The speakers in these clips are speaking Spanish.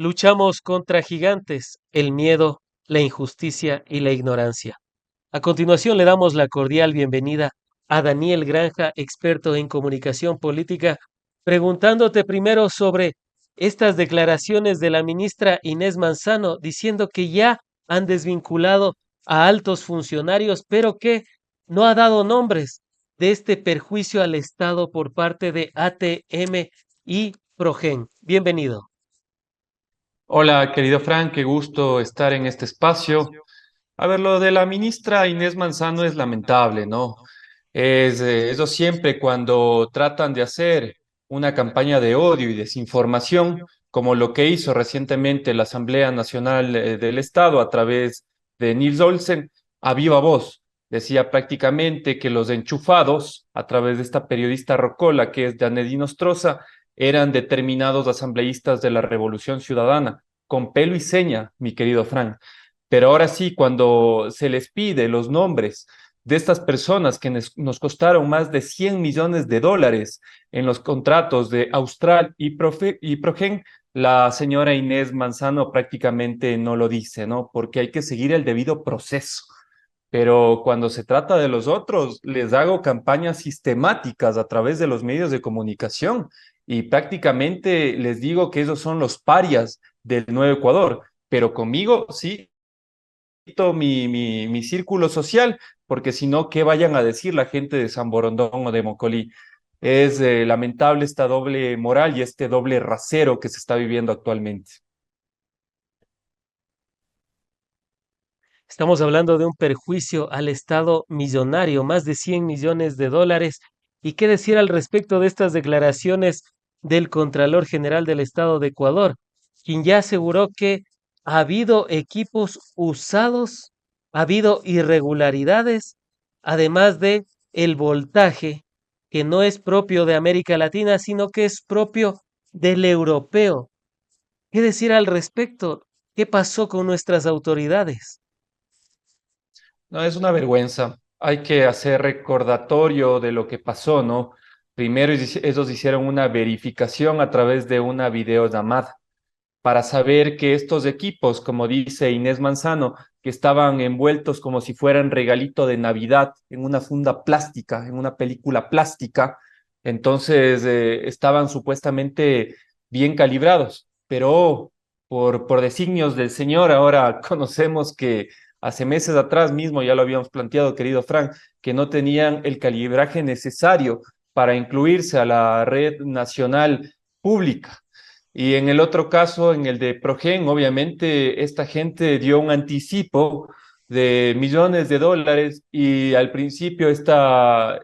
Luchamos contra gigantes, el miedo, la injusticia y la ignorancia. A continuación le damos la cordial bienvenida a Daniel Granja, experto en comunicación política, preguntándote primero sobre estas declaraciones de la ministra Inés Manzano diciendo que ya han desvinculado a altos funcionarios, pero que no ha dado nombres de este perjuicio al Estado por parte de ATM y Progen. Bienvenido. Hola, querido Frank, qué gusto estar en este espacio. A ver, lo de la ministra Inés Manzano es lamentable, ¿no? Eso siempre cuando tratan de hacer una campaña de odio y desinformación, como lo que hizo recientemente la Asamblea Nacional del Estado a través de Nils Olsen, a viva voz. Decía prácticamente que los enchufados, a través de esta periodista rocola que es Janet Nostroza, eran determinados asambleístas de la Revolución Ciudadana, con pelo y seña, mi querido Frank. Pero ahora sí, cuando se les pide los nombres de estas personas que nos costaron más de 100 millones de dólares en los contratos de Austral y Progen, la señora Inés Manzano prácticamente no lo dice, ¿no? Porque hay que seguir el debido proceso. Pero cuando se trata de los otros, les hago campañas sistemáticas a través de los medios de comunicación y prácticamente les digo que esos son los parias del Nuevo Ecuador. Pero conmigo sí mi círculo social, porque si no, ¿qué vayan a decir la gente de San Borondón o de Mocolí? Es lamentable esta doble moral y este doble rasero que se está viviendo actualmente. Estamos hablando de un perjuicio al Estado millonario, más de 100 millones de dólares. ¿Y qué decir al respecto de estas declaraciones del Contralor General del Estado de Ecuador, quien ya aseguró que ha habido equipos usados, ha habido irregularidades, además de el voltaje, que no es propio de América Latina, sino que es propio del europeo? ¿Qué decir al respecto? ¿Qué pasó con nuestras autoridades? No, es una vergüenza. Hay que hacer recordatorio de lo que pasó, ¿no? Primero ellos hicieron una verificación a través de una videollamada para saber que estos equipos, como dice Inés Manzano, que estaban envueltos como si fueran regalito de Navidad en una funda plástica, en una película plástica, entonces estaban supuestamente bien calibrados, pero por designios del Señor ahora conocemos que hace meses atrás mismo ya lo habíamos planteado, querido Frank, que no tenían el calibraje necesario para incluirse a la red nacional pública. Y en el otro caso, en el de Progen, obviamente esta gente dio un anticipo de millones de dólares y al principio esta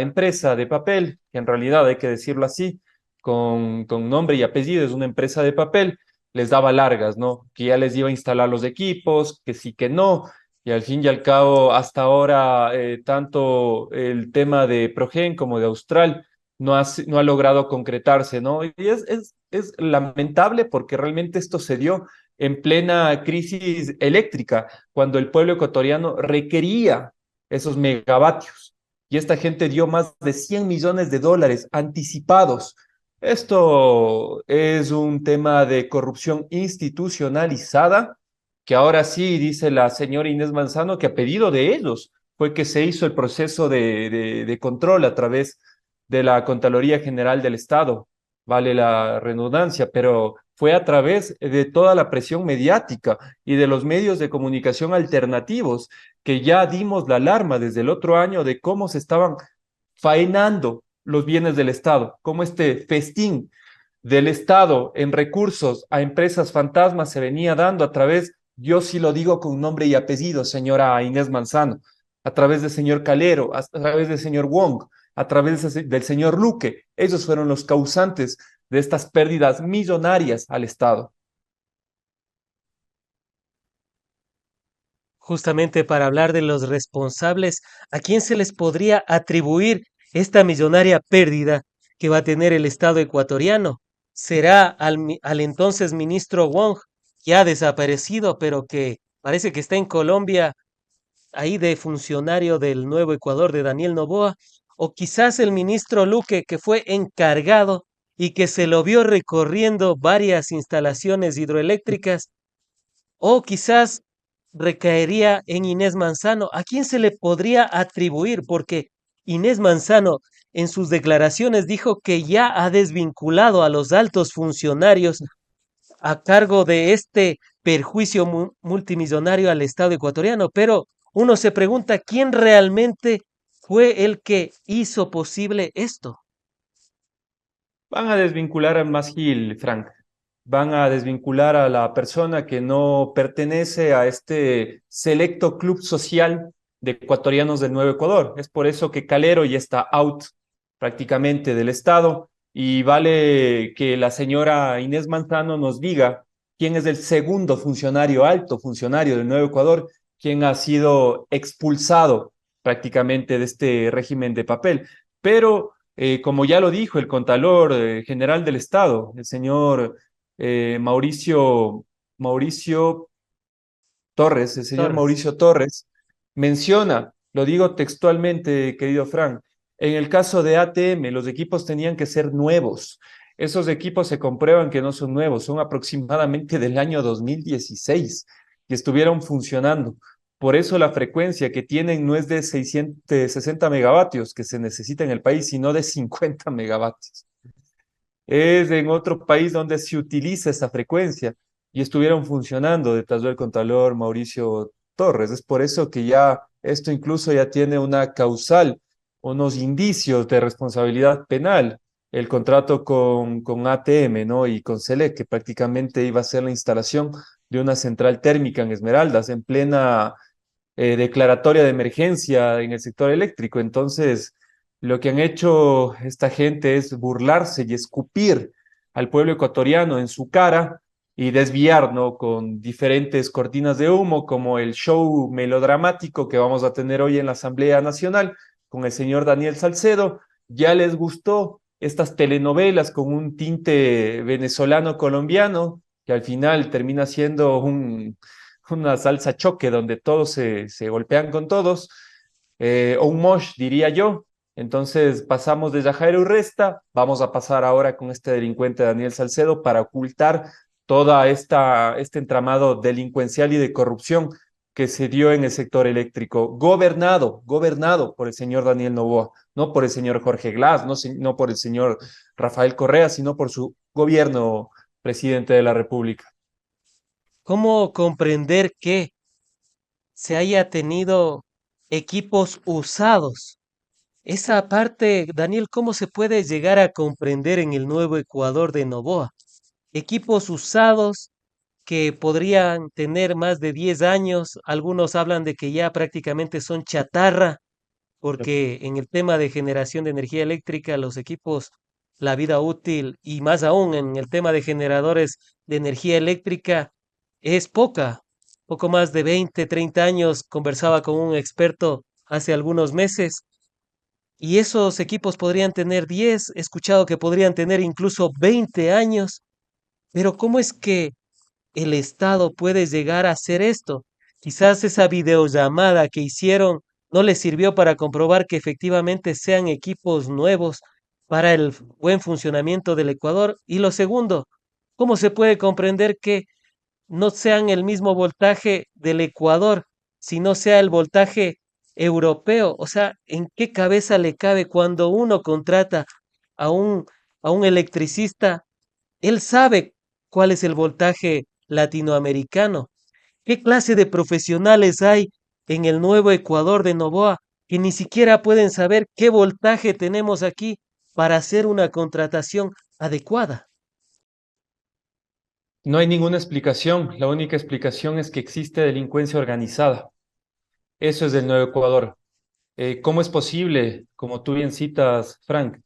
empresa de papel, que en realidad hay que decirlo así, con nombre y apellido, es una empresa de papel, les daba largas, ¿no? Que ya les iba a instalar los equipos, que sí, que no. Y al fin y al cabo, hasta ahora, tanto el tema de Progen como de Austral no ha logrado concretarse, ¿no? Y es lamentable porque realmente esto se dio en plena crisis eléctrica, cuando el pueblo ecuatoriano requería esos megavatios. Y esta gente dio más de 100 millones de dólares anticipados. Esto es un tema de corrupción institucionalizada, que ahora sí, dice la señora Inés Manzano, que a pedido de ellos fue que se hizo el proceso de control a través de la Contraloría General del Estado, vale la redundancia, pero fue a través de toda la presión mediática y de los medios de comunicación alternativos que ya dimos la alarma desde el otro año de cómo se estaban faenando los bienes del Estado, cómo este festín del Estado en recursos a empresas fantasmas se venía dando a través, yo sí lo digo con nombre y apellido, señora Inés Manzano, a través del señor Calero, a través del señor Wong, a través del señor Luque. Ellos fueron los causantes de estas pérdidas millonarias al Estado. Justamente para hablar de los responsables, ¿a quién se les podría atribuir esta millonaria pérdida que va a tener el Estado ecuatoriano? ¿Será al entonces ministro Wong, ya desaparecido, pero que parece que está en Colombia, ahí de funcionario del Nuevo Ecuador de Daniel Noboa? ¿O quizás el ministro Luque, que fue encargado y que se lo vio recorriendo varias instalaciones hidroeléctricas, o quizás recaería en Inés Manzano. ¿A quién se le podría atribuir? Porque Inés Manzano en sus declaraciones dijo que ya ha desvinculado a los altos funcionarios a cargo de este perjuicio multimillonario al Estado ecuatoriano, pero uno se pregunta quién realmente fue el que hizo posible esto. Van a desvincular a Masgil, Frank. Van a desvincular a la persona que no pertenece a este selecto club social de ecuatorianos del Nuevo Ecuador. Es por eso que Calero ya está out prácticamente del Estado y vale que la señora Inés Manzano nos diga quién es el segundo funcionario, alto funcionario del Nuevo Ecuador, quien ha sido expulsado prácticamente de este régimen de papel. Pero como ya lo dijo el Contralor General del Estado, el señor Mauricio Torres, el señor Torres. Mauricio Torres, menciona, lo digo textualmente, querido Frank, en el caso de ATM, los equipos tenían que ser nuevos. Esos equipos se comprueban que no son nuevos, son aproximadamente del año 2016 y estuvieron funcionando. Por eso la frecuencia que tienen no es de 660 megavatios que se necesita en el país, sino de 50 megavatios. Es en otro país donde se utiliza esa frecuencia y estuvieron funcionando detrás del Contralor Mauricio Torres. Es por eso que ya esto incluso ya tiene una causal, unos indicios de responsabilidad penal. El contrato con ATM, ¿no? Y con Selec, que prácticamente iba a ser la instalación de una central térmica en Esmeraldas, en plena declaratoria de emergencia en el sector eléctrico. Entonces, lo que han hecho esta gente es burlarse y escupir al pueblo ecuatoriano en su cara y desviar, ¿no? Con diferentes cortinas de humo, como el show melodramático que vamos a tener hoy en la Asamblea Nacional con el señor Daniel Salcedo. Ya les gustó estas telenovelas con un tinte venezolano-colombiano, que al final termina siendo una salsa choque donde todos se golpean con todos, o un mosh, diría yo. Entonces pasamos de Yajaira Urresta, vamos a pasar ahora con este delincuente Daniel Salcedo para ocultar toda este entramado delincuencial y de corrupción que se dio en el sector eléctrico, gobernado por el señor Daniel Noboa, no por el señor Jorge Glass, no por el señor Rafael Correa, sino por su gobierno, presidente de la República. ¿Cómo comprender que se haya tenido equipos usados? Esa parte, Daniel, ¿cómo se puede llegar a comprender en el nuevo Ecuador de Novoa? Equipos usados que podrían tener más de 10 años, algunos hablan de que ya prácticamente son chatarra, porque en el tema de generación de energía eléctrica, los equipos, la vida útil y más aún en el tema de generadores de energía eléctrica es poca, poco más de 20, 30 años. Conversaba con un experto hace algunos meses y esos equipos podrían tener 10, he escuchado que podrían tener incluso 20 años, pero ¿cómo es que el Estado puede llegar a hacer esto? Quizás esa videollamada que hicieron no les sirvió para comprobar que efectivamente sean equipos nuevos para el buen funcionamiento del Ecuador. Y lo segundo, ¿cómo se puede comprender que no sean el mismo voltaje del Ecuador, sino sea el voltaje europeo? O sea, ¿en qué cabeza le cabe cuando uno contrata a un electricista? Él sabe cuál es el voltaje latinoamericano. ¿Qué clase de profesionales hay en el nuevo Ecuador de Novoa que ni siquiera pueden saber qué voltaje tenemos aquí para hacer una contratación adecuada? No hay ninguna explicación. La única explicación es que existe delincuencia organizada. Eso es del Nuevo Ecuador. ¿Cómo es posible, como tú bien citas, Frank,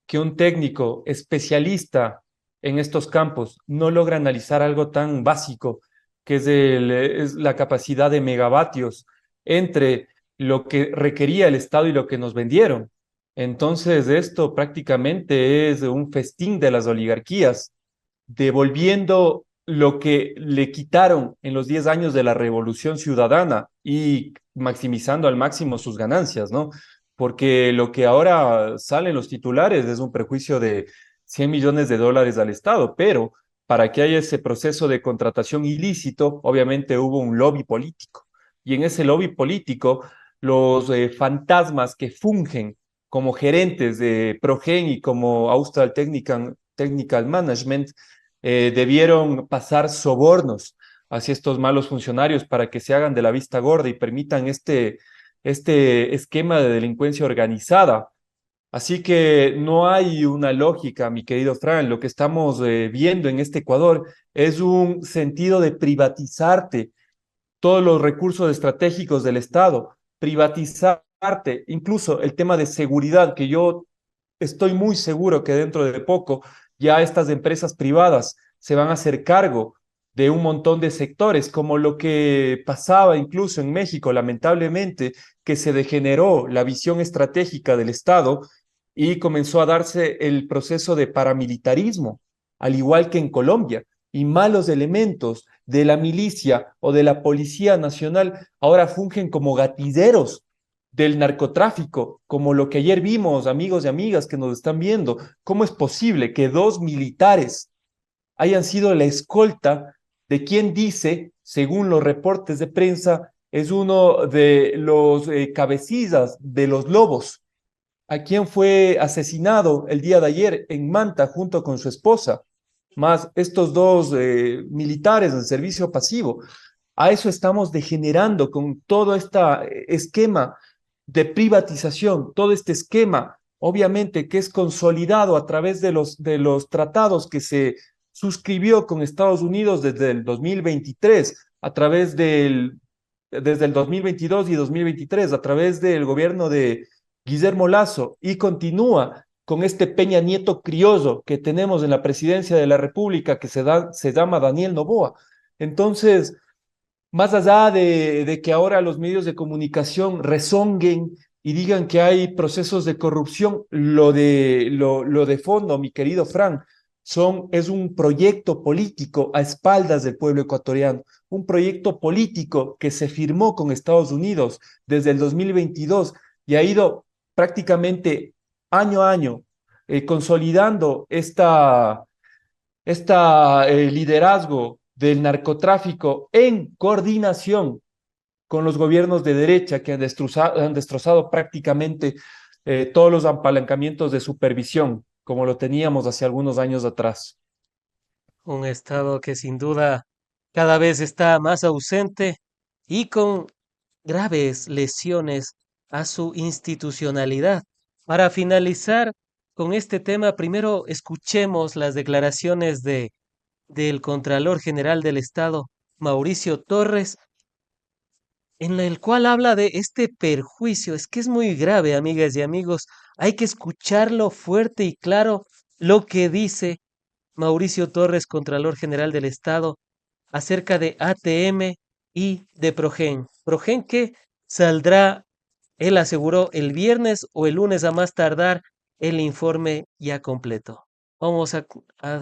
que un técnico especialista en estos campos no logra analizar algo tan básico que es la capacidad de megavatios entre lo que requería el Estado y lo que nos vendieron? Entonces, esto prácticamente es un festín de las oligarquías devolviendo lo que le quitaron en los 10 años de la Revolución Ciudadana y maximizando al máximo sus ganancias, ¿no? Porque lo que ahora sale en los titulares es un prejuicio de 100 millones de dólares al Estado, pero para que haya ese proceso de contratación ilícito, obviamente hubo un lobby político. Y en ese lobby político, los fantasmas que fungen como gerentes de Progen y como Austral Technical Management debieron pasar sobornos hacia estos malos funcionarios para que se hagan de la vista gorda y permitan este esquema de delincuencia organizada. Así que no hay una lógica, mi querido Fran. Lo que estamos viendo en este Ecuador es un sentido de privatizarte todos los recursos estratégicos del Estado, privatizarte, incluso el tema de seguridad, que yo estoy muy seguro que dentro de poco ya estas empresas privadas se van a hacer cargo de un montón de sectores, como lo que pasaba incluso en México, lamentablemente, que se degeneró la visión estratégica del Estado y comenzó a darse el proceso de paramilitarismo, al igual que en Colombia, y malos elementos de la milicia o de la Policía Nacional ahora fungen como gatilleros del narcotráfico, como lo que ayer vimos, amigos y amigas que nos están viendo. ¿Cómo es posible que dos militares hayan sido la escolta de quien dice, según los reportes de prensa, es uno de los cabecillas de los Lobos, a quien fue asesinado el día de ayer en Manta junto con su esposa, más estos dos militares en servicio pasivo? A eso estamos degenerando con todo este esquema de privatización, todo este esquema, obviamente que es consolidado a través de los tratados que se suscribió con Estados Unidos desde el 2023, desde el 2022 y 2023, a través del gobierno de Guillermo Lazo, y continúa con este Peña Nieto criollo que tenemos en la presidencia de la República, que se llama Daniel Noboa. Entonces, más allá de que ahora los medios de comunicación rezonguen y digan que hay procesos de corrupción, lo de fondo, mi querido Fran, es un proyecto político a espaldas del pueblo ecuatoriano, un proyecto político que se firmó con Estados Unidos desde el 2022 y ha ido prácticamente año a año consolidando liderazgo del narcotráfico en coordinación con los gobiernos de derecha que han destrozado prácticamente todos los apalancamientos de supervisión, como lo teníamos hace algunos años atrás. Un estado que sin duda cada vez está más ausente y con graves lesiones a su institucionalidad. Para finalizar con este tema, primero escuchemos las declaraciones del Contralor General del Estado, Mauricio Torres, en el cual habla de este perjuicio. Es que es muy grave, amigas y amigos. Hay que escucharlo fuerte y claro lo que dice Mauricio Torres, Contralor General del Estado, acerca de ATM y de Progen. Progen que saldrá, él aseguró, el viernes o el lunes a más tardar el informe ya completo. Vamos a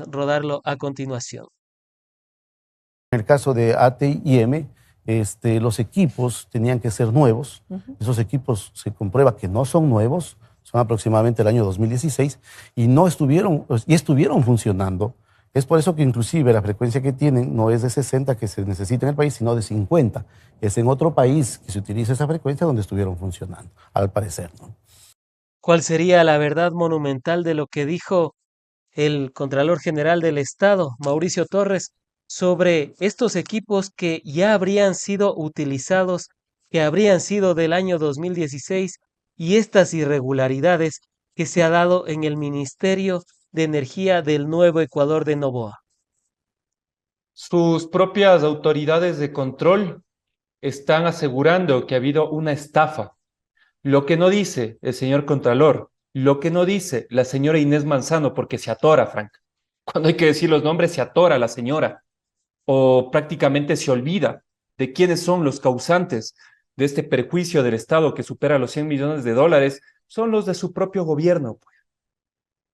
rodarlo a continuación. En el caso de ATM, los equipos tenían que ser nuevos. Esos equipos se comprueba que no son nuevos, son aproximadamente el año 2016 y estuvieron funcionando. Es por eso que inclusive la frecuencia que tienen no es de 60 que se necesita en el país, sino de 50. Es en otro país que se utiliza esa frecuencia donde estuvieron funcionando, al parecer, ¿no? ¿Cuál sería la verdad monumental de lo que dijo el Contralor General del Estado, Mauricio Torres, sobre estos equipos que ya habrían sido utilizados, que habrían sido del año 2016 y estas irregularidades que se ha dado en el Ministerio de Energía del Nuevo Ecuador de Noboa? Sus propias autoridades de control están asegurando que ha habido una estafa. Lo que no dice el señor Contralor, lo que no dice la señora Inés Manzano, porque se atora, Frank. Cuando hay que decir los nombres, se atora la señora, o prácticamente se olvida de quiénes son los causantes de este perjuicio del Estado que supera los 100 millones de dólares, son los de su propio gobierno.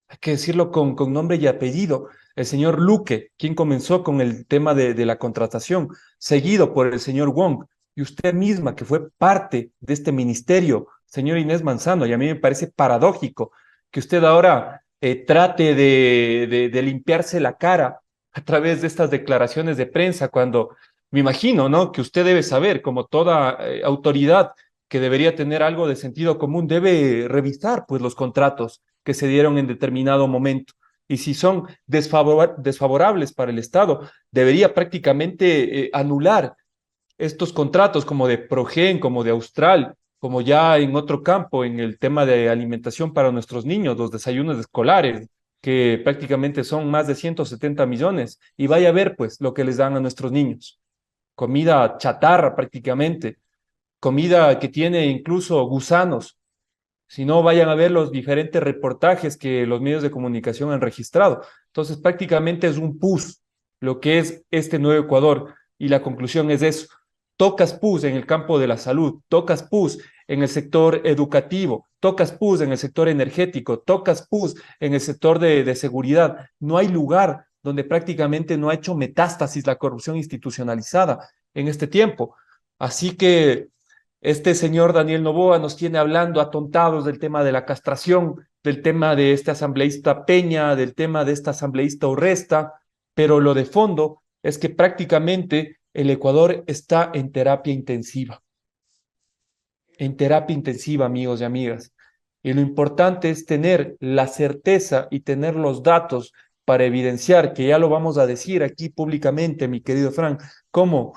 Hay que decirlo con nombre y apellido. El señor Luque, quien comenzó con el tema de la contratación, seguido por el señor Wong, y usted misma, que fue parte de este ministerio, señor Inés Manzano, y a mí me parece paradójico que usted ahora trate de limpiarse la cara a través de estas declaraciones de prensa, cuando me imagino, ¿no? Que usted debe saber, como toda autoridad que debería tener algo de sentido común, debe revisar pues los contratos que se dieron en determinado momento. Y si son desfavorables para el Estado, debería prácticamente anular estos contratos como de Progen, como de Austral, como ya en otro campo, en el tema de alimentación para nuestros niños, los desayunos escolares, que prácticamente son más de 170 millones. Y vaya a ver pues lo que les dan a nuestros niños. Comida chatarra prácticamente, comida que tiene incluso gusanos. Si no, vayan a ver los diferentes reportajes que los medios de comunicación han registrado. Entonces, prácticamente es un pus lo que es este nuevo Ecuador. Y la conclusión es eso. Tocas pus en el campo de la salud, tocas pus en el sector educativo, tocas pus en el sector energético, tocas pus en el sector de seguridad. No hay lugar donde prácticamente no ha hecho metástasis la corrupción institucionalizada en este tiempo. Así que este señor Daniel Noboa nos tiene hablando atontados del tema de la castración, del tema de este asambleísta Peña, del tema de esta asambleísta Urresta, pero lo de fondo es que prácticamente el Ecuador está en terapia intensiva, amigos y amigas. Y lo importante es tener la certeza y tener los datos para evidenciar, que ya lo vamos a decir aquí públicamente, mi querido Frank, como,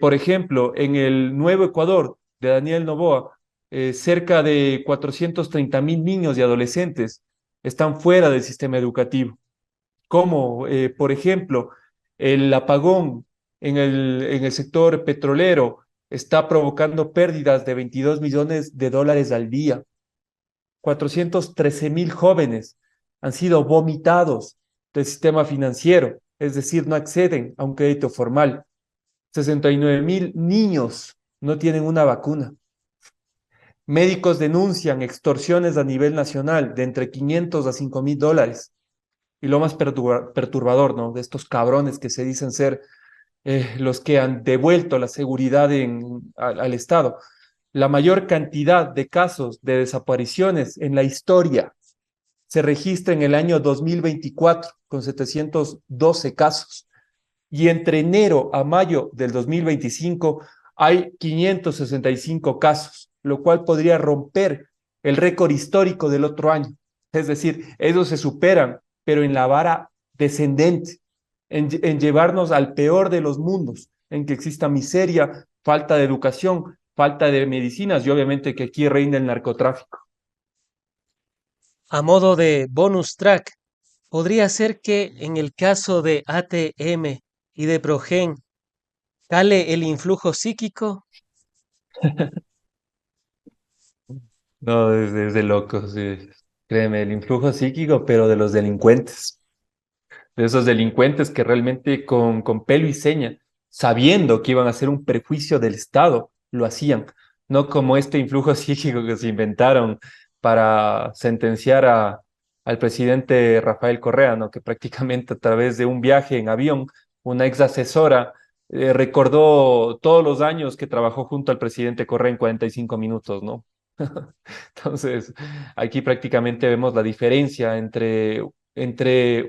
por ejemplo, en el Nuevo Ecuador de Daniel Noboa, cerca de 430.000 niños y adolescentes están fuera del sistema educativo. Como, por ejemplo, el apagón en el sector petrolero está provocando pérdidas de 22 millones de dólares al día. 413.000 jóvenes han sido vomitados del sistema financiero, es decir, no acceden a un crédito formal. 69.000 niños no tienen una vacuna. Médicos denuncian extorsiones a nivel nacional de entre 500 a 5.000 dólares. Y lo más perturbador, ¿no? De estos cabrones que se dicen ser los que han devuelto la seguridad al Estado. La mayor cantidad de casos de desapariciones en la historia se registra en el año 2024 con 712 casos. Y entre enero a mayo del 2025 hay 565 casos, lo cual podría romper el récord histórico del otro año. Es decir, ellos se superan, pero en la vara descendente, en llevarnos al peor de los mundos, en que exista miseria, falta de educación, falta de medicinas y obviamente que aquí reina el narcotráfico. A modo de bonus track, podría ser que en el caso de ATM y de Progen, cale el influjo psíquico. No, desde locos, sí. Créeme, el influjo psíquico, pero de los delincuentes, de esos delincuentes que realmente con pelo y seña, sabiendo que iban a hacer un perjuicio del Estado, lo hacían, no como este influjo psíquico que se inventaron para sentenciar al presidente Rafael Correa, ¿no? Que prácticamente a través de un viaje en avión, una ex asesora recordó todos los años que trabajó junto al presidente Correa en 45 minutos, ¿no? Entonces, aquí prácticamente vemos la diferencia entre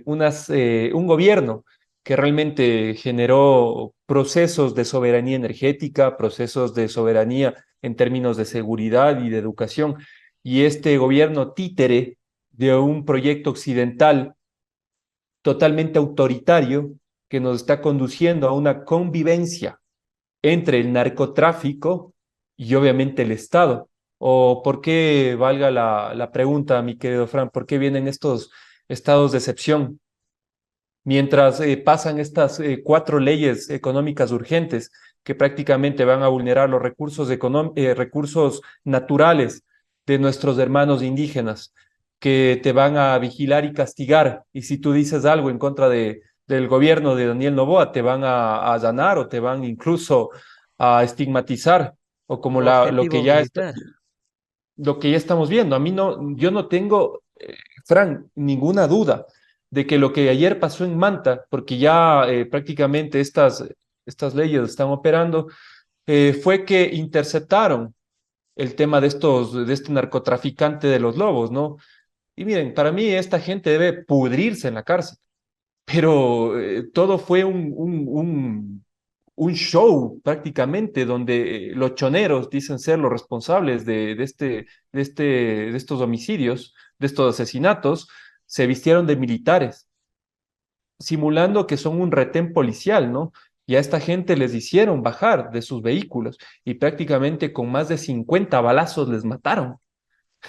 un gobierno que realmente generó procesos de soberanía energética, procesos de soberanía en términos de seguridad y de educación, y este gobierno títere de un proyecto occidental totalmente autoritario que nos está conduciendo a una convivencia entre el narcotráfico y obviamente el Estado. ¿O por qué, valga la pregunta, mi querido Fran, por qué vienen estos estados de excepción? Mientras pasan estas cuatro leyes económicas urgentes que prácticamente van a vulnerar los recursos naturales de nuestros hermanos indígenas, que te van a vigilar y castigar. Y si tú dices algo en contra del gobierno de Daniel Noboa, te van a allanar o te van incluso a estigmatizar, o como Objetivo militar. lo que ya estamos viendo. A mí no, yo no tengo, Fran, ninguna duda de que lo que ayer pasó en Manta, porque ya prácticamente estas leyes están operando, fue que interceptaron el tema de este narcotraficante de los lobos, ¿no? Y miren, para mí esta gente debe pudrirse en la cárcel, pero todo fue un show prácticamente donde los choneros dicen ser los responsables de estos homicidios, de estos asesinatos, se vistieron de militares simulando que son un retén policial, ¿no? Y a esta gente les hicieron bajar de sus vehículos y prácticamente con más de 50 balazos les mataron.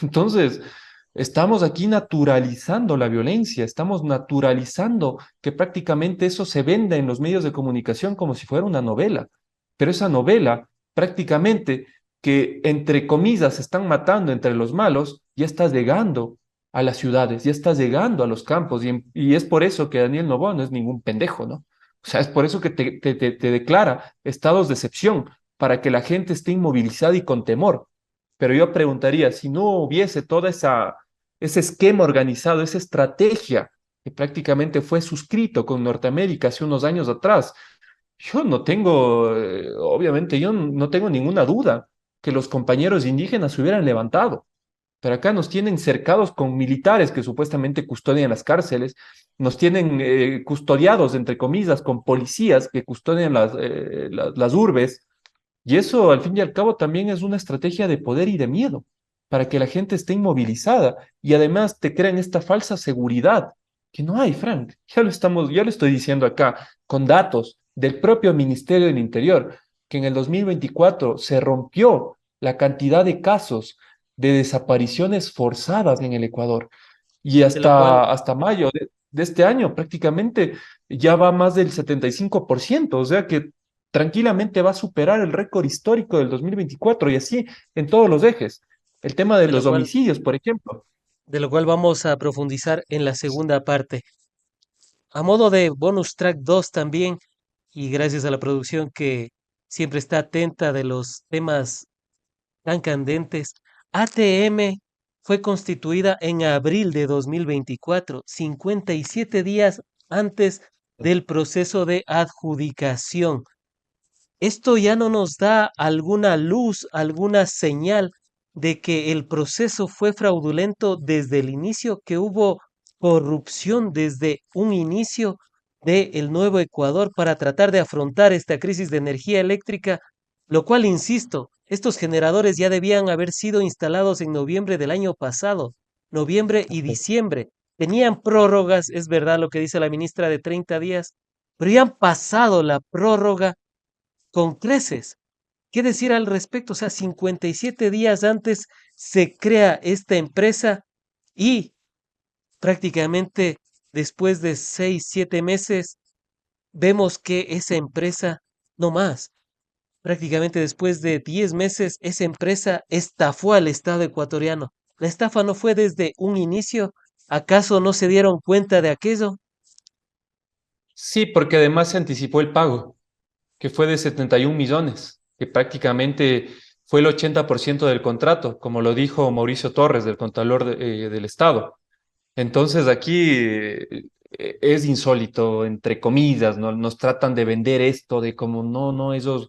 Entonces, estamos aquí naturalizando la violencia, estamos naturalizando que prácticamente eso se venda en los medios de comunicación como si fuera una novela. Pero esa novela, prácticamente, que entre comillas se están matando entre los malos, ya está llegando a las ciudades, ya está llegando a los campos, y es por eso que Daniel Noboa no es ningún pendejo, ¿no? O sea, es por eso que te declara estados de excepción, para que la gente esté inmovilizada y con temor. Pero yo preguntaría, si no hubiese ese esquema organizado, esa estrategia que prácticamente fue suscrito con Norteamérica hace unos años atrás, yo no tengo, obviamente, yo no tengo ninguna duda que los compañeros indígenas se hubieran levantado. Pero acá nos tienen cercados con militares que supuestamente custodian las cárceles, nos tienen custodiados, entre comillas, con policías que custodian las urbes, y eso, al fin y al cabo, también es una estrategia de poder y de miedo, para que la gente esté inmovilizada y además te crean esta falsa seguridad que no hay, Frank. Ya lo estoy diciendo acá, con datos del propio Ministerio del Interior, que en el 2024 se rompió la cantidad de casos de desapariciones forzadas en el Ecuador. Y de lo cual hasta mayo de este año prácticamente ya va más del 75%, o sea que tranquilamente va a superar el récord histórico del 2024 y así en todos los ejes. El tema de de lo los cual, homicidios, por ejemplo. de lo cual vamos a profundizar en la segunda parte. A modo de bonus track 2 también, y gracias a la producción que siempre está atenta de los temas tan candentes, ATM fue constituida en abril de 2024, 57 días antes del proceso de adjudicación. Esto ya no nos da alguna luz, alguna señal de que el proceso fue fraudulento desde el inicio, que hubo corrupción desde un inicio de el nuevo Ecuador para tratar de afrontar esta crisis de energía eléctrica, lo cual, insisto, estos generadores ya debían haber sido instalados en noviembre del año pasado, noviembre y diciembre. Tenían prórrogas, es verdad lo que dice la ministra, de 30 días, pero ya han pasado la prórroga con creces. ¿Qué decir al respecto? O sea, 57 días antes se crea esta empresa y prácticamente después de 6, 7 meses vemos que esa empresa, no más, prácticamente después de 10 meses, esa empresa estafó al Estado ecuatoriano. La estafa no fue desde un inicio. ¿Acaso no se dieron cuenta de aquello? Sí, porque además se anticipó el pago, que fue de 71 millones, que prácticamente fue el 80% del contrato, como lo dijo Mauricio Torres, del Contralor del Estado. Entonces aquí es insólito, entre comillas, ¿no? Nos tratan de vender esto de como no, ellos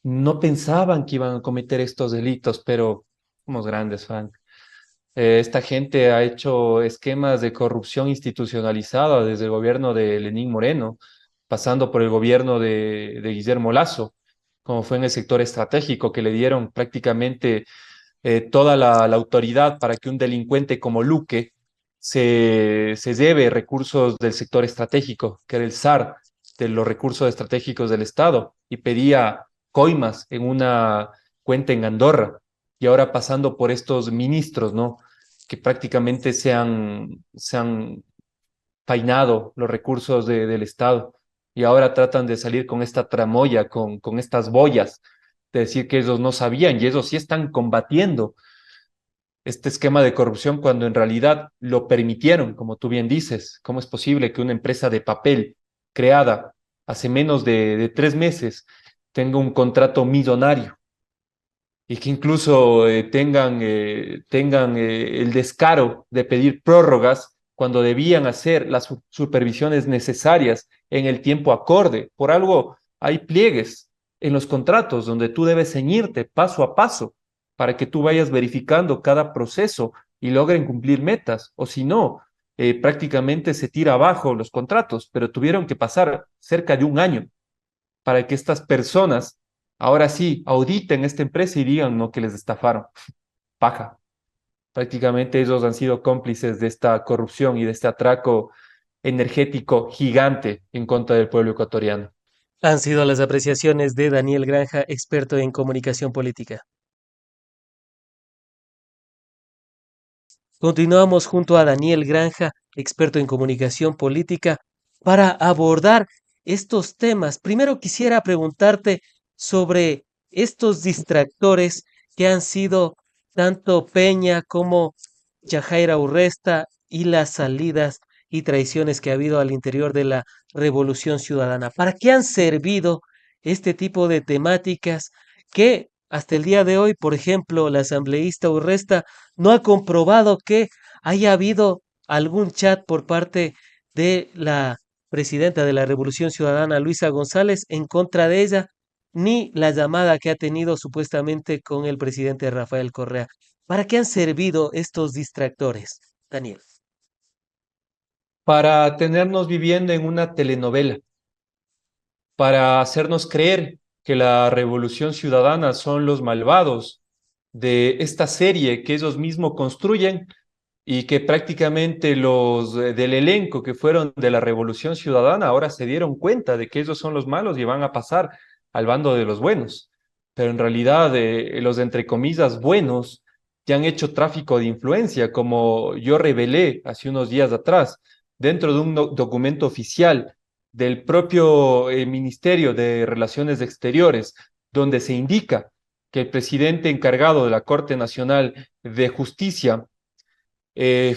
no pensaban que iban a cometer estos delitos, pero somos grandes, Frank. Esta gente ha hecho esquemas de corrupción institucionalizada desde el gobierno de Lenín Moreno, pasando por el gobierno de Guillermo Lasso, como fue en el sector estratégico, que le dieron prácticamente toda la autoridad para que un delincuente como Luque se lleve recursos del sector estratégico, que era el SAR de los recursos estratégicos del Estado, y pedía coimas en una cuenta en Andorra. Y ahora pasando por estos ministros, ¿no? Que prácticamente se han painado los recursos del Estado y ahora tratan de salir con esta tramoya, con estas boyas, de decir que ellos no sabían y ellos sí están combatiendo este esquema de corrupción cuando en realidad lo permitieron, como tú bien dices. ¿Cómo es posible que una empresa de papel creada hace menos de 3 meses tenga un contrato millonario y que incluso tengan el descaro de pedir prórrogas cuando debían hacer las supervisiones necesarias en el tiempo acorde? Por algo hay pliegues en los contratos donde tú debes ceñirte paso a paso para que tú vayas verificando cada proceso y logren cumplir metas, o si no, prácticamente se tira abajo los contratos, pero tuvieron que pasar cerca de un año para que estas personas ahora sí auditen esta empresa y digan no que les estafaron. Paja. Prácticamente ellos han sido cómplices de esta corrupción y de este atraco energético gigante en contra del pueblo ecuatoriano. Han sido las apreciaciones de Daniel Granja, experto en comunicación política. Continuamos junto a Daniel Granja, experto en comunicación política, para abordar estos temas. Primero quisiera preguntarte sobre estos distractores que han sido tanto Peña como Yajaira Urresta y las salidas y traiciones que ha habido al interior de la Revolución Ciudadana. ¿Para qué han servido este tipo de temáticas que hasta el día de hoy, por ejemplo, la asambleísta Urresta no ha comprobado que haya habido algún chat por parte de la presidenta de la Revolución Ciudadana, Luisa González, en contra de ella, ni la llamada que ha tenido supuestamente con el presidente Rafael Correa? ¿Para qué han servido estos distractores, Daniel? Para tenernos viviendo en una telenovela, para hacernos creer que la Revolución Ciudadana son los malvados de esta serie que ellos mismos construyen y que prácticamente los del elenco que fueron de la Revolución Ciudadana ahora se dieron cuenta de que ellos son los malos y van a pasar al bando de los buenos. Pero en realidad los entre comillas buenos ya han hecho tráfico de influencia, como yo revelé hace unos días atrás, dentro de un documento oficial del propio Ministerio de Relaciones Exteriores, donde se indica que el presidente encargado de la Corte Nacional de Justicia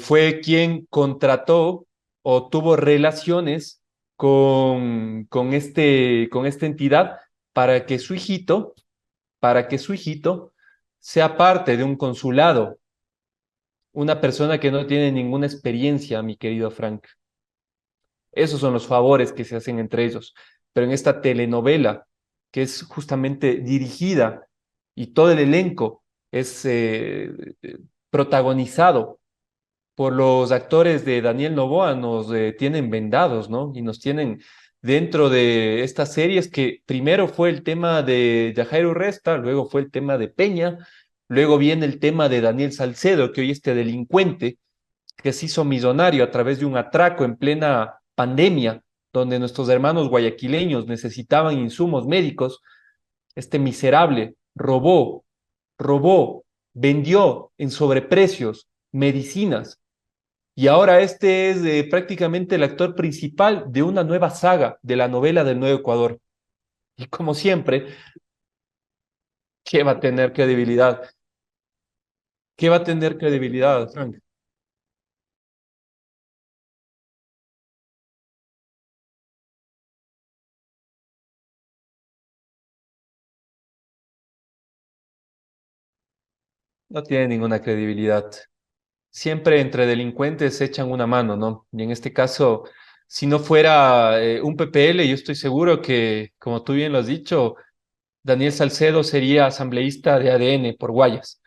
fue quien contrató o tuvo relaciones con esta entidad para que su hijito, para que su hijito sea parte de un consulado, una persona que no tiene ninguna experiencia, mi querido Frank. Esos son los favores que se hacen entre ellos. Pero en esta telenovela, que es justamente dirigida y todo el elenco es protagonizado por los actores de Daniel Noboa, nos tienen vendados, ¿no? Y nos tienen dentro de estas series que primero fue el tema de Yajairo Urresta, luego fue el tema de Peña, luego viene el tema de Daniel Salcedo, que hoy este delincuente que se hizo millonario a través de un atraco en plena pandemia, donde nuestros hermanos guayaquileños necesitaban insumos médicos, este miserable robó, vendió en sobreprecios medicinas y ahora este es prácticamente el actor principal de una nueva saga de la novela del Nuevo Ecuador. Y como siempre, ¿qué va a tener credibilidad? ¿Qué va a tener credibilidad, Frank? No tiene ninguna credibilidad. Siempre entre delincuentes se echan una mano, ¿no? Y en este caso, si no fuera un PPL, yo estoy seguro que, como tú bien lo has dicho, Daniel Salcedo sería asambleísta de ADN por Guayas.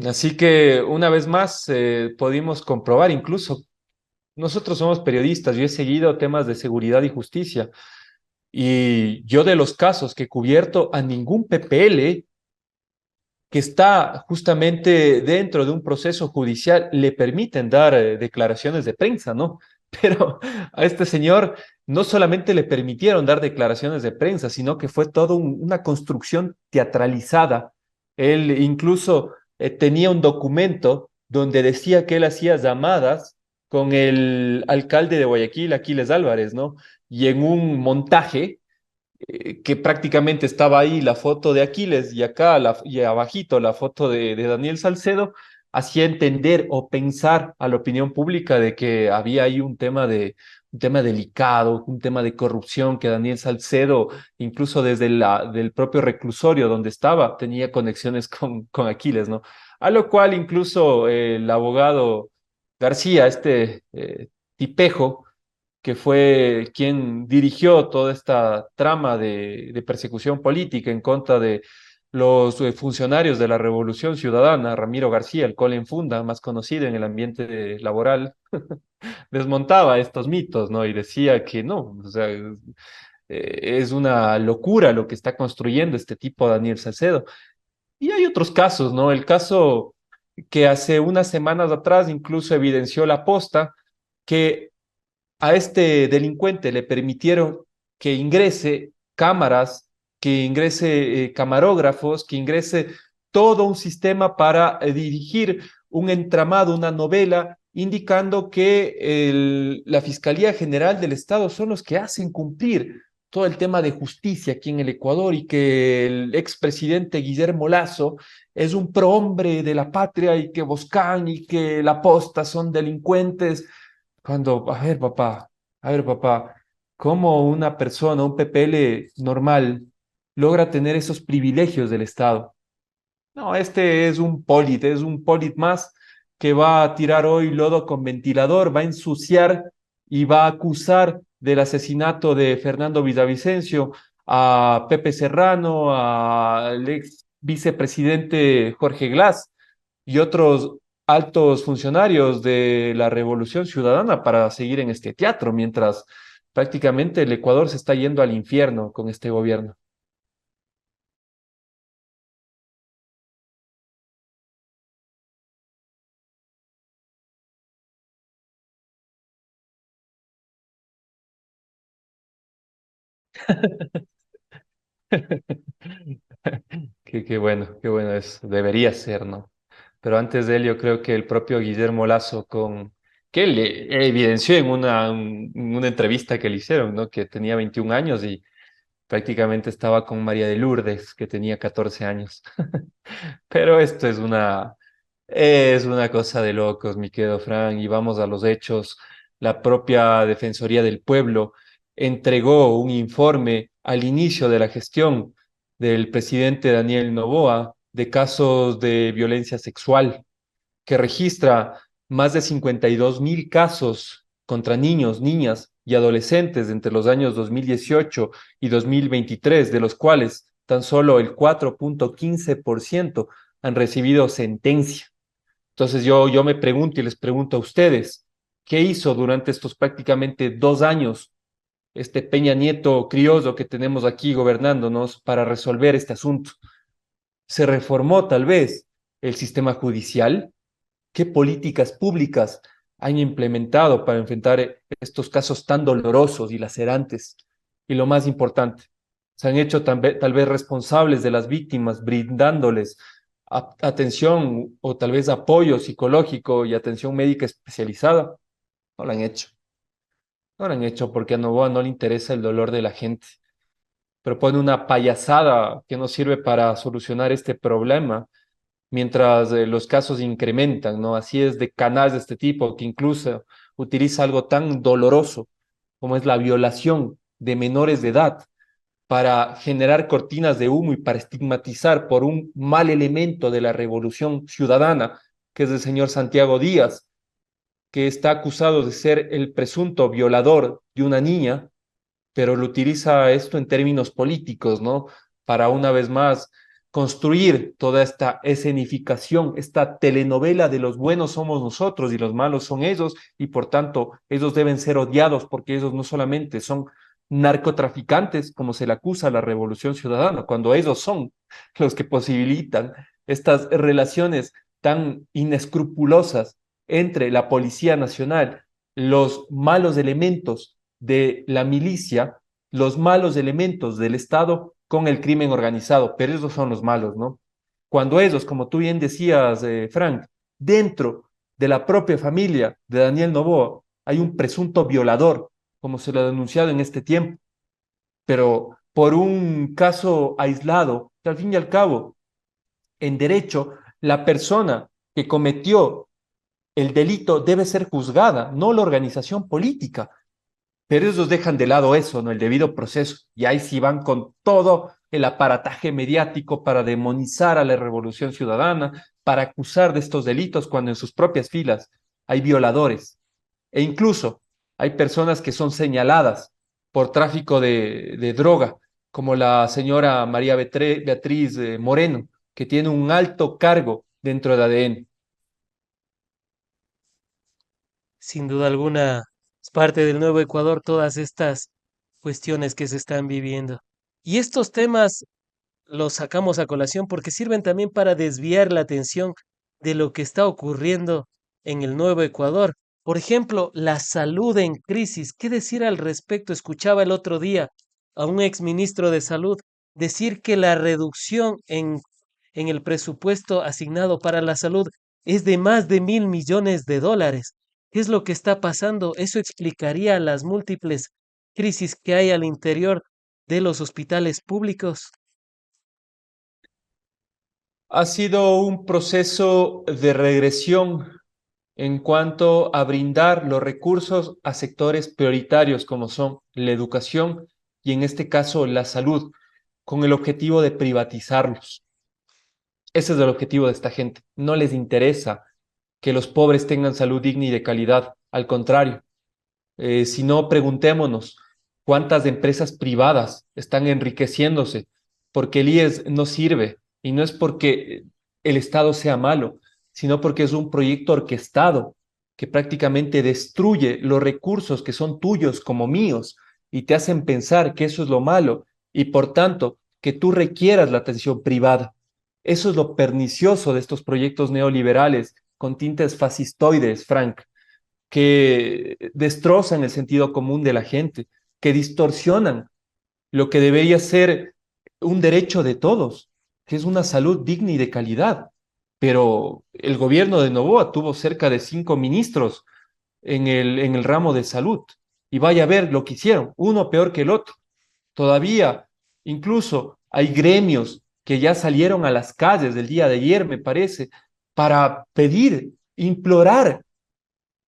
Así que una vez más pudimos comprobar, incluso nosotros somos periodistas, yo he seguido temas de seguridad y justicia y yo de los casos que he cubierto a ningún PPL que está justamente dentro de un proceso judicial le permiten dar declaraciones de prensa, ¿no? Pero a este señor no solamente le permitieron dar declaraciones de prensa, sino que fue toda una construcción teatralizada. Él incluso tenía un documento donde decía que él hacía llamadas con el alcalde de Guayaquil, Aquiles Álvarez, ¿no? Y en un montaje que prácticamente estaba ahí la foto de Aquiles y acá y abajito la foto de Daniel Salcedo, hacía entender o pensar a la opinión pública de que había ahí un tema delicado, un tema de corrupción, que Daniel Salcedo, incluso desde del propio reclusorio donde estaba, tenía conexiones con Aquiles, ¿no? A lo cual incluso el abogado García, este tipejo, que fue quien dirigió toda esta trama de persecución política en contra los funcionarios de la Revolución Ciudadana, Ramiro García, el Cole en Funda, más conocido en el ambiente laboral, desmontaba estos mitos, ¿no? Y decía que no, o sea, es una locura lo que está construyendo este tipo Daniel Salcedo. Y hay otros casos, ¿no? El caso que hace unas semanas atrás incluso evidenció la posta, que a este delincuente le permitieron que ingrese cámaras, que ingrese camarógrafos, que ingrese todo un sistema para dirigir un entramado, una novela, indicando que la Fiscalía General del Estado son los que hacen cumplir todo el tema de justicia aquí en el Ecuador y que el expresidente Guillermo Lasso es un prohombre de la patria y que Boscán y que la posta son delincuentes cuando, a ver, papá, ¿cómo una persona, un PPL normal, logra tener esos privilegios del Estado? No, este es un polit más que va a tirar hoy lodo con ventilador, va a ensuciar y va a acusar del asesinato de Fernando Villavicencio a Pepe Serrano, al ex vicepresidente Jorge Glass y otros altos funcionarios de la Revolución Ciudadana para seguir en este teatro, mientras prácticamente el Ecuador se está yendo al infierno con este gobierno. Qué bueno es, debería ser, ¿no? Pero antes de él, yo creo que el propio Guillermo Lasso, que él evidenció en en una entrevista que le hicieron, ¿no? Que tenía 21 años y prácticamente estaba con María de Lourdes, que tenía 14 años. Pero esto es una cosa de locos, mi querido Fran, y vamos a los hechos. La propia Defensoría del Pueblo entregó un informe al inicio de la gestión del presidente Daniel Noboa de casos de violencia sexual, que registra más de 52.000 casos contra niños, niñas y adolescentes entre los años 2018 y 2023, de los cuales tan solo el 4.15% han recibido sentencia. Entonces yo me pregunto y les pregunto a ustedes, ¿qué hizo durante estos prácticamente 2 años este Peña Nieto criollo que tenemos aquí gobernándonos para resolver este asunto? ¿Se reformó tal vez el sistema judicial? ¿Qué políticas públicas han implementado para enfrentar estos casos tan dolorosos y lacerantes? Y lo más importante, se han hecho tal vez responsables de las víctimas, brindándoles atención o tal vez apoyo psicológico y atención médica especializada. No lo han hecho. No lo han hecho porque a Novoa no le interesa el dolor de la gente. Propone una payasada que no sirve para solucionar este problema mientras los casos incrementan, ¿no? Así es de canales de este tipo que incluso utiliza algo tan doloroso como es la violación de menores de edad para generar cortinas de humo y para estigmatizar por un mal elemento de la revolución ciudadana, que es el señor Santiago Díaz, que está acusado de ser el presunto violador de una niña, pero lo utiliza esto en términos políticos, ¿no? Para una vez más construir toda esta escenificación, esta telenovela de los buenos somos nosotros y los malos son ellos, y por tanto ellos deben ser odiados porque ellos no solamente son narcotraficantes, como se le acusa a la Revolución Ciudadana, cuando ellos son los que posibilitan estas relaciones tan inescrupulosas entre la Policía Nacional, los malos elementos de la milicia, los malos elementos del Estado con el crimen organizado, pero esos son los malos, ¿no? Cuando ellos, como tú bien decías, Frank, dentro de la propia familia de Daniel Noboa hay un presunto violador, como se lo ha denunciado en este tiempo, pero por un caso aislado, que al fin y al cabo, en derecho, la persona que cometió el delito debe ser juzgada, no la organización política. Pero ellos dejan de lado eso, ¿no? El debido proceso. Y ahí sí van con todo el aparataje mediático para demonizar a la Revolución Ciudadana, para acusar de estos delitos cuando en sus propias filas hay violadores. E incluso hay personas que son señaladas por tráfico de droga, como la señora María Beatriz Moreno, que tiene un alto cargo dentro de ADN. Sin duda alguna, es parte del nuevo Ecuador todas estas cuestiones que se están viviendo. Y estos temas los sacamos a colación porque sirven también para desviar la atención de lo que está ocurriendo en el nuevo Ecuador. Por ejemplo, la salud en crisis. ¿Qué decir al respecto? Escuchaba el otro día a un exministro de Salud decir que la reducción en el presupuesto asignado para la salud es de más de 1.000 millones de dólares. ¿Qué es lo que está pasando? Eso explicaría las múltiples crisis que hay al interior de los hospitales públicos. Ha sido un proceso de regresión en cuanto a brindar los recursos a sectores prioritarios como son la educación y en este caso la salud, con el objetivo de privatizarlos. Ese es el objetivo de esta gente. No les interesa que los pobres tengan salud digna y de calidad. Al contrario, si no, preguntémonos cuántas empresas privadas están enriqueciéndose porque el IES no sirve y no es porque el Estado sea malo, sino porque es un proyecto orquestado que prácticamente destruye los recursos que son tuyos como míos y te hacen pensar que eso es lo malo y por tanto que tú requieras la atención privada. Eso es lo pernicioso de estos proyectos neoliberales con tintes fascistoides, Frank, que destrozan el sentido común de la gente, que distorsionan lo que debería ser un derecho de todos, que es una salud digna y de calidad. Pero el gobierno de Noboa tuvo cerca de 5 ministros en el ramo de salud. Y vaya a ver lo que hicieron, uno peor que el otro. Todavía, incluso hay gremios que ya salieron a las calles del día de ayer, me parece, para pedir, implorar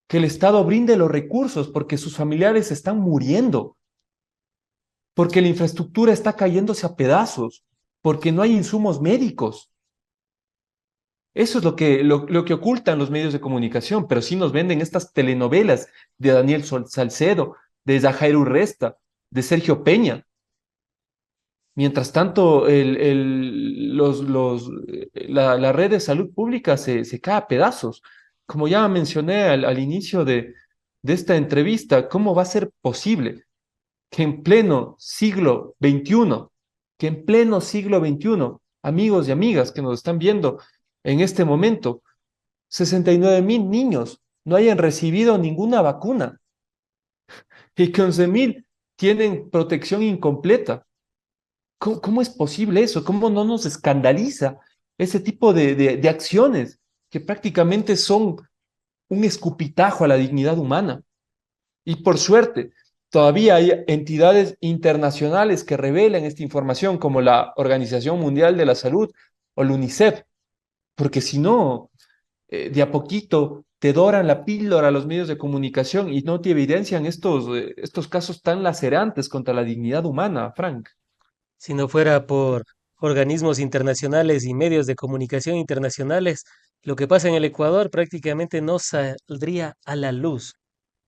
que el Estado brinde los recursos porque sus familiares están muriendo, porque la infraestructura está cayéndose a pedazos, porque no hay insumos médicos. Eso es lo que ocultan los medios de comunicación, pero sí nos venden estas telenovelas de Daniel Salcedo, de Zahair Urresta, de Sergio Peña. Mientras tanto, la red de salud pública se cae a pedazos. Como ya mencioné al inicio de esta entrevista, ¿cómo va a ser posible que en pleno siglo XXI, que en pleno siglo XXI, amigos y amigas que nos están viendo en este momento, 69.000 niños no hayan recibido ninguna vacuna y que 11.000 tienen protección incompleta? ¿Cómo es posible eso? ¿Cómo no nos escandaliza ese tipo de acciones que prácticamente son un escupitajo a la dignidad humana? Y por suerte, todavía hay entidades internacionales que revelan esta información, como la Organización Mundial de la Salud o la UNICEF, porque si no, de a poquito te doran la píldora a los medios de comunicación y no te evidencian estos casos tan lacerantes contra la dignidad humana, Frank. Si no fuera por organismos internacionales y medios de comunicación internacionales, lo que pasa en el Ecuador prácticamente no saldría a la luz.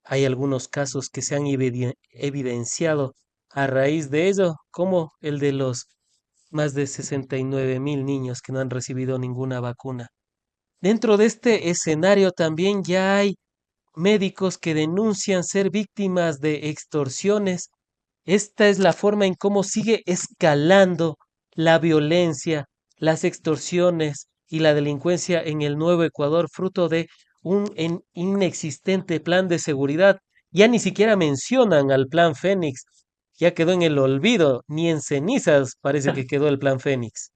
Hay algunos casos que se han evidenciado a raíz de ello, como el de los más de 69.000 niños que no han recibido ninguna vacuna. Dentro de este escenario también ya hay médicos que denuncian ser víctimas de extorsiones. Esta es la forma en cómo sigue escalando la violencia, las extorsiones y la delincuencia en el Nuevo Ecuador, fruto de un inexistente plan de seguridad. Ya ni siquiera mencionan al Plan Fénix, ya quedó en el olvido, ni en cenizas parece que quedó el Plan Fénix.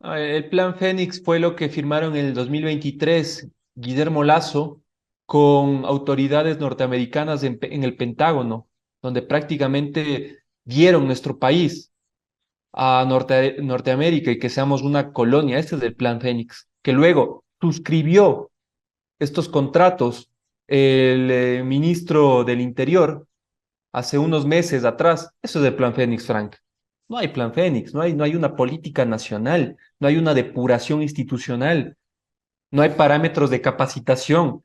El Plan Fénix fue lo que firmaron en el 2023 Guillermo Lazo con autoridades norteamericanas en el Pentágono, donde prácticamente dieron nuestro país a Norteamérica y que seamos una colonia. Este es el Plan Fénix, que luego suscribió estos contratos el ministro del Interior hace unos meses atrás. Eso es el Plan Fénix, Frank. No hay Plan Fénix, no hay una política nacional, no hay una depuración institucional, no hay parámetros de capacitación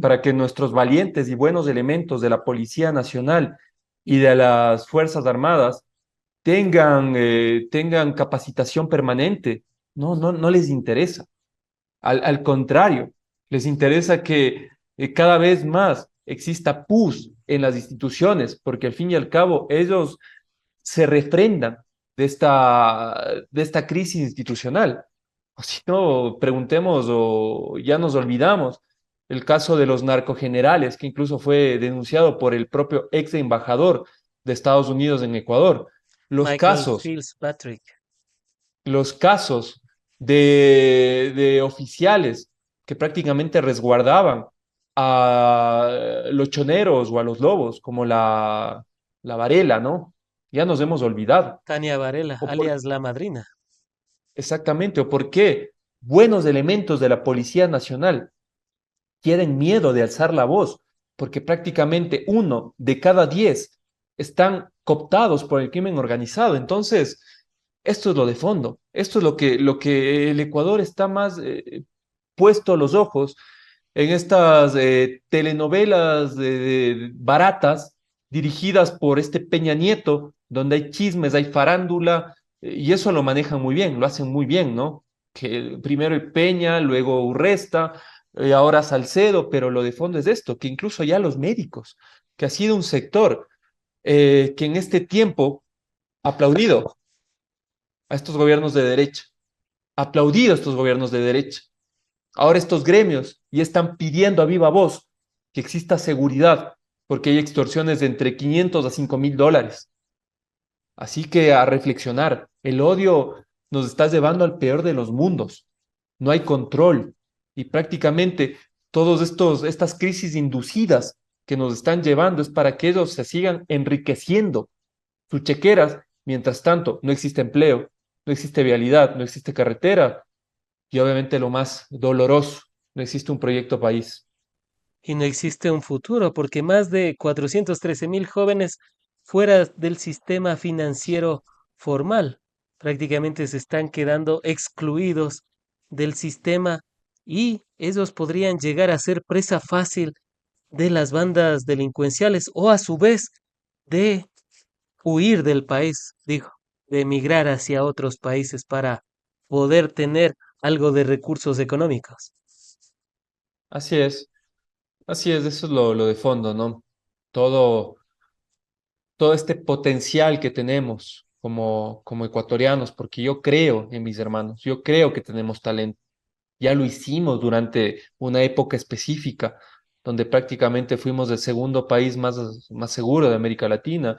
para que nuestros valientes y buenos elementos de la Policía Nacional y de las Fuerzas Armadas tengan capacitación permanente. No, no, no les interesa. Al contrario, les interesa que cada vez más exista pus en las instituciones, porque al fin y al cabo ellos se refrendan de esta crisis institucional. O si no, preguntemos o ya nos olvidamos el caso de los narcogenerales, que incluso fue denunciado por el propio ex embajador de Estados Unidos en Ecuador. Los Michael casos Fitzpatrick. los casos de oficiales que prácticamente resguardaban a los choneros o a los lobos, como la Varela, ¿no? Ya nos hemos olvidado. Tania Varela, O por, alias La Madrina. exactamente, o por qué buenos elementos de la Policía Nacional tienen miedo de alzar la voz, porque prácticamente 1 de cada 10 están cooptados por el crimen organizado. Entonces, esto es lo de fondo, esto es lo que el Ecuador está más puesto los ojos en estas telenovelas baratas dirigidas por este Peña Nieto, donde hay chismes, hay farándula, y eso lo manejan muy bien, lo hacen muy bien, ¿no? Que primero el Peña, luego Urresta, ahora Salcedo, pero lo de fondo es esto, que incluso ya los médicos, que ha sido un sector que en este tiempo ha aplaudido a estos gobiernos de derecha, ha aplaudido a estos gobiernos de derecha. Ahora estos gremios ya están pidiendo a viva voz que exista seguridad, porque hay extorsiones de entre 500 a 5.000 dólares. Así que a reflexionar, el odio nos está llevando al peor de los mundos. No hay control y prácticamente estas crisis inducidas que nos están llevando es para que ellos se sigan enriqueciendo sus chequeras. Mientras tanto, no existe empleo, no existe vialidad, no existe carretera y obviamente lo más doloroso, no existe un proyecto país. Y no existe un futuro porque más de 413.000 jóvenes fuera del sistema financiero formal prácticamente se están quedando excluidos del sistema y ellos podrían llegar a ser presa fácil de las bandas delincuenciales o a su vez de huir del país, dijo, de emigrar hacia otros países para poder tener algo de recursos económicos. Así es, así es, eso es lo de fondo, ¿no? Todo, todo este potencial que tenemos como ecuatorianos, porque yo creo en mis hermanos, yo creo que tenemos talento. Ya lo hicimos durante una época específica, donde prácticamente fuimos el segundo país más seguro de América Latina.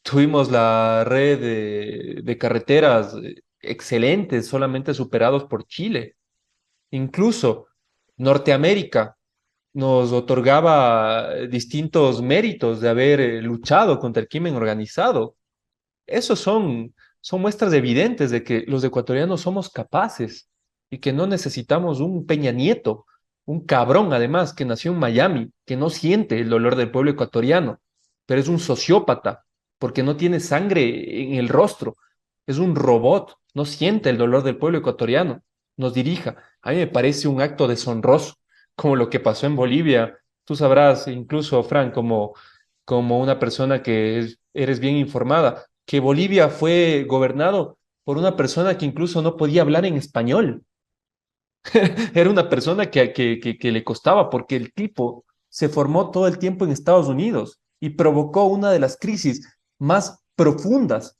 Tuvimos la red de carreteras excelentes, solamente superados por Chile. Incluso Norteamérica nos otorgaba distintos méritos de haber luchado contra el crimen organizado. Esos son muestras evidentes de que los ecuatorianos somos capaces y que no necesitamos un Peña Nieto, un cabrón además que nació en Miami, que no siente el dolor del pueblo ecuatoriano, pero es un sociópata porque no tiene sangre en el rostro, es un robot, no siente el dolor del pueblo ecuatoriano, nos dirija. A mí me parece un acto deshonroso, como lo que pasó en Bolivia. Tú sabrás, incluso, Fran, como una persona que eres bien informada, que Bolivia fue gobernado por una persona que incluso no podía hablar en español. Era una persona que le costaba porque el tipo se formó todo el tiempo en Estados Unidos y provocó una de las crisis más profundas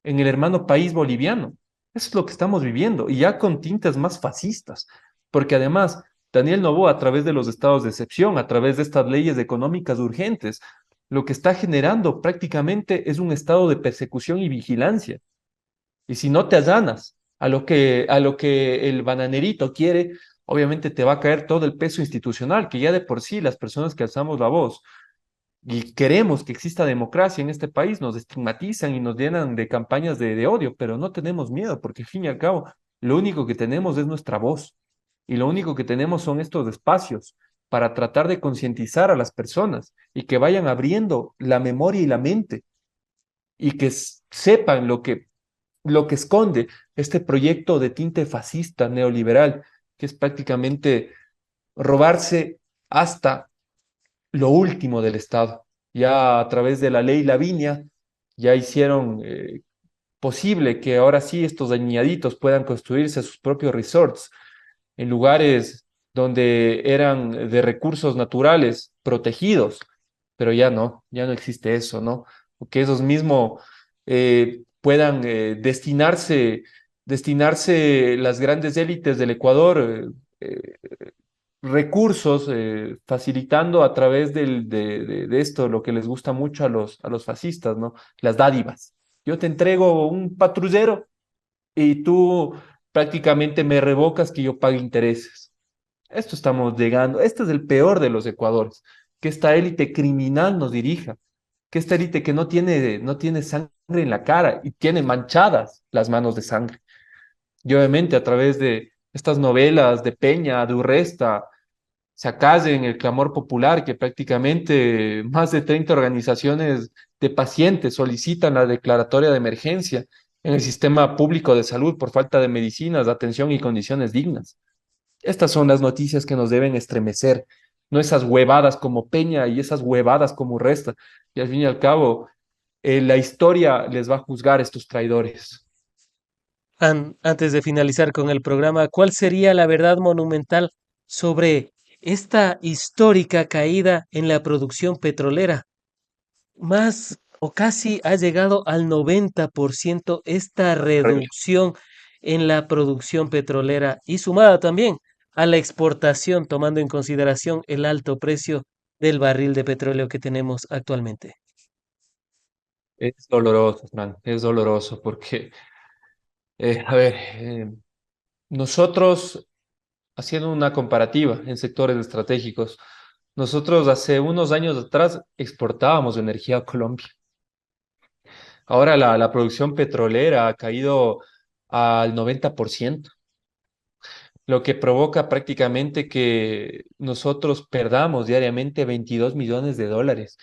en el hermano país boliviano. Eso es lo que estamos viviendo y ya con tintes más fascistas, porque además Daniel Noboa, a través de los estados de excepción, a través de estas leyes económicas urgentes, lo que está generando prácticamente es un estado de persecución y vigilancia. Y si no te allanas a lo que el bananerito quiere, obviamente te va a caer todo el peso institucional, que ya de por sí las personas que alzamos la voz y queremos que exista democracia en este país, nos estigmatizan y nos llenan de campañas de odio, pero no tenemos miedo, porque al fin y al cabo, lo único que tenemos es nuestra voz y lo único que tenemos son estos espacios para tratar de concientizar a las personas y que vayan abriendo la memoria y la mente y que sepan lo que esconde este proyecto de tinte fascista, neoliberal, que es prácticamente robarse hasta lo último del Estado. Ya a través de la ley Lavinia, ya hicieron posible que ahora sí estos dañaditos puedan construirse sus propios resorts en lugares donde eran de recursos naturales protegidos, pero ya no existe eso, ¿no? O que esos mismos puedan destinarse las grandes élites del Ecuador recursos, facilitando a través de esto lo que les gusta mucho a los fascistas, ¿no? Las dádivas. Yo te entrego un patrullero y tú prácticamente me revocas que yo pague intereses. Esto estamos llegando, este es el peor de los Ecuadores, que esta élite criminal nos dirija, que esta élite que no tiene sangre en la cara y tiene manchadas las manos de sangre. Y obviamente a través de estas novelas de Peña, de Urresta, se acalle en el clamor popular que prácticamente más de 30 organizaciones de pacientes solicitan la declaratoria de emergencia en el sistema público de salud por falta de medicinas, de atención y condiciones dignas. Estas son las noticias que nos deben estremecer, no esas huevadas como Peña y esas huevadas como Resta. Y al fin y al cabo, la historia les va a juzgar a estos traidores. Antes de finalizar con el programa, ¿cuál sería la verdad monumental sobre esta histórica caída en la producción petrolera? Más o casi ha llegado al 90% esta Horrible. reducción en la producción petrolera y sumada también a la exportación, tomando en consideración el alto precio del barril de petróleo que tenemos actualmente. Es doloroso, Fran, es doloroso porque, a ver, nosotros haciendo una comparativa en sectores estratégicos, nosotros hace unos años atrás exportábamos energía a Colombia. Ahora la producción petrolera ha caído al 90%, lo que provoca prácticamente que nosotros perdamos diariamente 22 millones de dólares.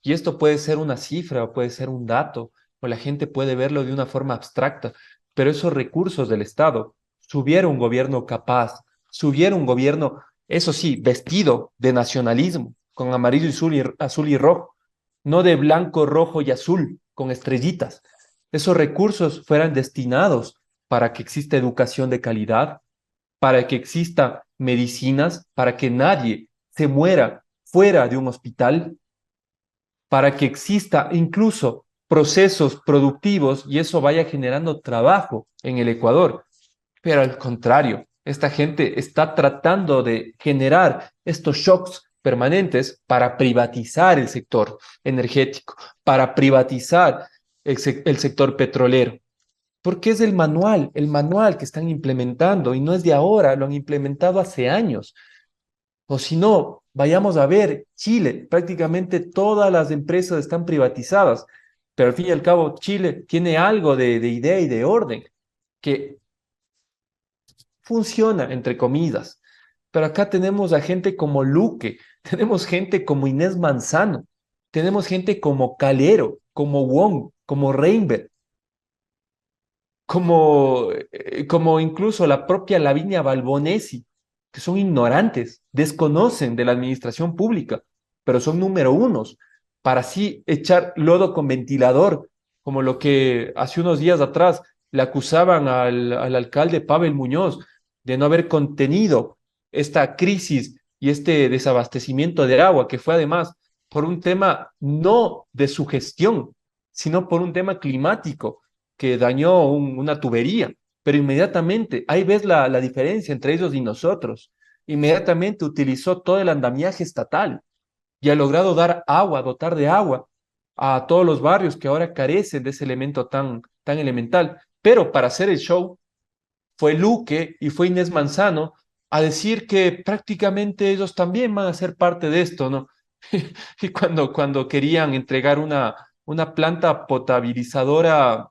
Y esto puede ser una cifra o puede ser un dato, o la gente puede verlo de una forma abstracta, pero esos recursos del Estado, si hubiera un gobierno capaz, si hubiera un gobierno, eso sí, vestido de nacionalismo, con amarillo y azul y rojo, no de blanco, rojo y azul, con estrellitas, esos recursos fueran destinados para que exista educación de calidad, para que exista medicinas, para que nadie se muera fuera de un hospital, para que exista incluso procesos productivos y eso vaya generando trabajo en el Ecuador. Pero al contrario, esta gente está tratando de generar estos shocks permanentes para privatizar el sector energético, para privatizar el sector petrolero. Porque es el manual que están implementando y no es de ahora, lo han implementado hace años. O si no, vayamos a ver Chile, prácticamente todas las empresas están privatizadas, pero al fin y al cabo Chile tiene algo de idea y de orden que funciona, entre comillas. Pero acá tenemos a gente como Luque, tenemos gente como Inés Manzano, tenemos gente como Calero, como Wong, como Reinberg, como incluso la propia Lavinia Balbonesi, que son ignorantes, desconocen de la administración pública, pero son número unos, para así echar lodo con ventilador, como lo que hace unos días atrás le acusaban al alcalde Pavel Muñoz de no haber contenido esta crisis y este desabastecimiento de agua, que fue además por un tema no de su gestión, sino por un tema climático que dañó una tubería, pero inmediatamente, ahí ves la diferencia entre ellos y nosotros, inmediatamente utilizó todo el andamiaje estatal y ha logrado dar agua, dotar de agua a todos los barrios que ahora carecen de ese elemento tan elemental. Pero para hacer el show fue Luque y fue Inés Manzano a decir que prácticamente ellos también van a ser parte de esto, ¿no? Y cuando querían entregar una planta potabilizadora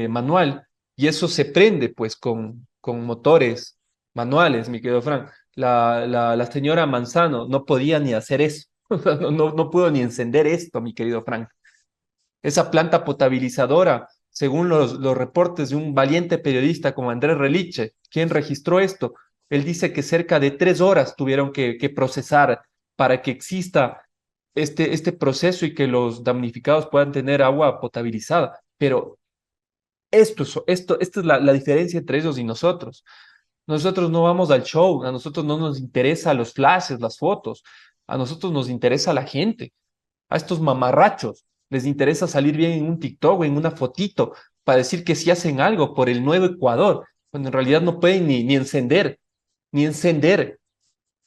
manual y eso se prende pues con motores manuales, mi querido Frank. La señora Manzano no podía ni hacer eso, no pudo ni encender esto, mi querido Frank. Esa planta potabilizadora, según los reportes de un valiente periodista como Andrés Reliche, quien registró esto, él dice que cerca de 3 horas tuvieron que procesar para que exista este proceso y que los damnificados puedan tener agua potabilizada. Pero Esta es la diferencia entre ellos y nosotros. Nosotros no vamos al show, a nosotros no nos interesa los flashes, las fotos, a nosotros nos interesa la gente. A estos mamarrachos les interesa salir bien en un TikTok o en una fotito para decir que sí hacen algo por el nuevo Ecuador, cuando en realidad no pueden ni encender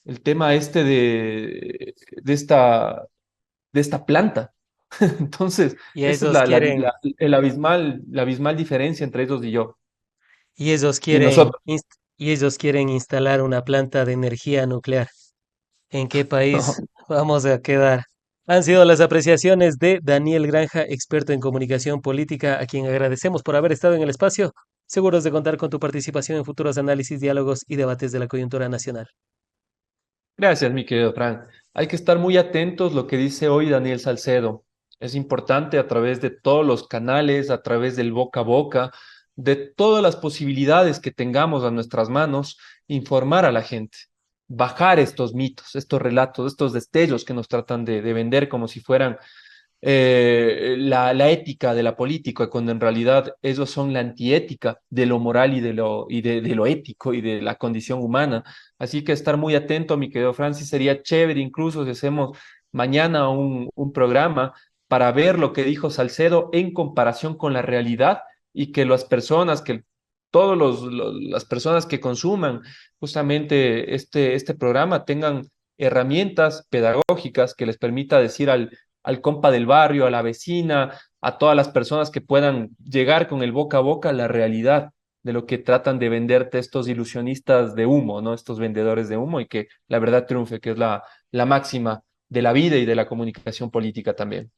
el tema este de esta planta. Entonces, Y esa es ellos quieren, la abismal diferencia entre ellos y yo. y ellos Y quieren, nosotros. y ellos quieren instalar una planta de energía nuclear. ¿En qué país vamos a quedar? Han sido las apreciaciones de Daniel Granja, experto en comunicación política, a quien agradecemos por haber estado en el espacio, seguros de contar con tu participación en futuros análisis, diálogos y debates de la coyuntura nacional. Gracias, mi querido Frank. Hay que estar muy atentos lo que dice hoy Daniel Salcedo. Es importante a través de todos los canales, a través del boca a boca, de todas las posibilidades que tengamos a nuestras manos, informar a la gente, bajar estos mitos, estos relatos, estos destellos que nos tratan de vender como si fueran la ética de la política, cuando en realidad esos son la antiética de lo moral y de lo ético y de la condición humana. Así que estar muy atento, mi querido Francis, sería chévere incluso si hacemos mañana un programa para ver lo que dijo Salcedo en comparación con la realidad y que todas las personas que consuman justamente este programa tengan herramientas pedagógicas que les permita decir al compa del barrio, a la vecina, a todas las personas que puedan llegar con el boca a boca a la realidad de lo que tratan de venderte estos ilusionistas de humo, ¿no? Estos vendedores de humo y que la verdad triunfe, que es la máxima de la vida y de la comunicación política también.